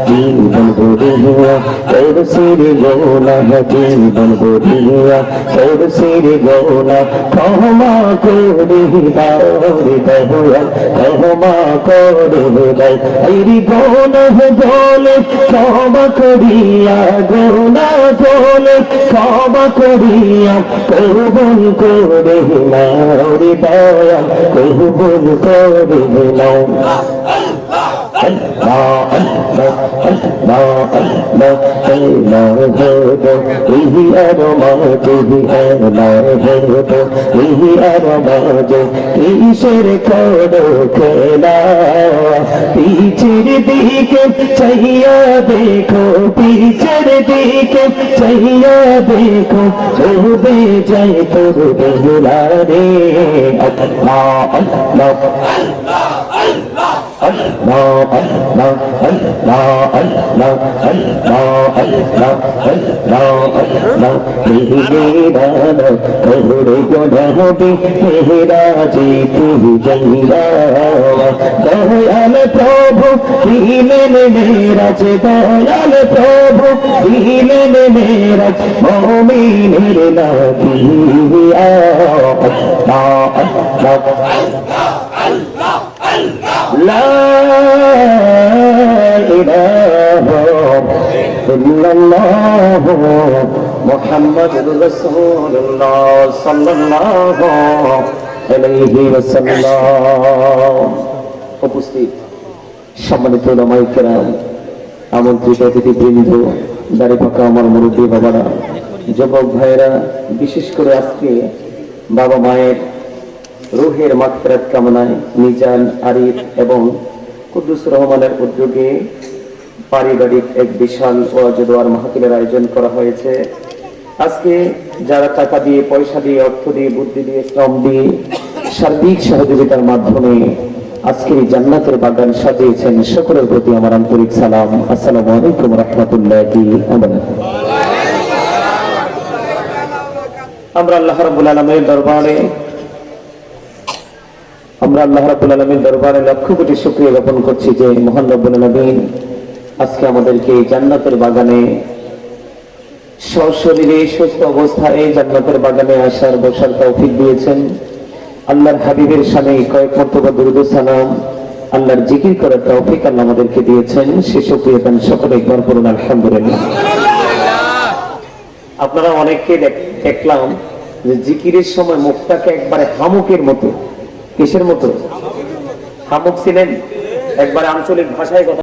জীবন গড়িয়া তোর সিরে গোলা, জীবন গড়িয়া তোর সিরে গোলা, ক্ষমা করে দাও রে দয়াল, ক্ষমা করে দাও। এই গোনা বলে ক্ষমা করিয়া, গোনা বলে ক্ষমা করিয়া, কবুল করে নাও রে দয়াল, কবুল করে নাও। কিসের করো খেলা, পিছের দিকে চাইয়া দেখো, পিছের দিকে চাইয়া দেখো, ডুবে যাই তোর বেহুলা রে। আল্লাহ আল্লাহ Allah Allah Allah Allah Allah Allah Allah Allah Mehera kahore gonabi mehera ji tu jangila dayal prabhu dilen mera je dayal prabhu dilen mera mu'minin nabiya Allah Allah La ilaha illallah Muhammadur Rasulullah sallallahu alayhi wa sallam। উপস্থিত সম্মানিত উলামায়ে কেরাম, আমন্ত্রিত অতিথিবৃন্দ, দাড়ি পাকা আমার মুরব্বী বাবারা, যুবক ভাইরা, বিশেষ করে আজকে বাবা মায়ের রুহের মাগফিরাত কামনায় মিজান, আরিফ এবং কুদ্দুস রহমানের উদ্যোগে পারিবারিক এক বিশাল ওয়াজ দোয়ার মাহফিলের আয়োজন করা হয়েছে। আজকে যারা টাকা দিয়ে, পয়সা দিয়ে, অর্থ দিয়ে, বুদ্ধি দিয়ে, শ্রম দিয়ে, সার্বিক সহযোগিতার মাধ্যমে আজকের এই জান্নাতের বাগান সাজিয়েছেন, সকলের প্রতি আমার আন্তরিক সালাম। আসসালামু আলাইকুম রাহমাতুল্লাহি ওয়া বারাকাতুহু। আমরা আল্লাহ রাব্বুল আলামিনের দরবারে লক্ষ কোটি শুকরিয়া জ্ঞাপন করছি যে মহান রব্বুল আলামিন আজকে আমাদেরকে জান্নাতের বাগানে সশরীরে সুস্থ অবস্থায় জান্নাতের বাগানে আসার বসার তৌফিক দিয়েছেন। আল্লাহর হাবিবের শানে কয়েক মর্তবা দুরূদ ও সালাম, আল্লাহর জিকির করার তৌফিক আল্লাহ আমাদেরকে দিয়েছেন। সে শুকরিয়া তান সকলে একবার পড়ুন আলহামদুলিল্লাহ। আপনারা অনেককে দেখলাম যে জিকিরের সময় মুখটাকে একবারে হামুকের মতো, কিসের মতো? হামুক ছিলেন, একবার আঞ্চলিক ভাষায় কথা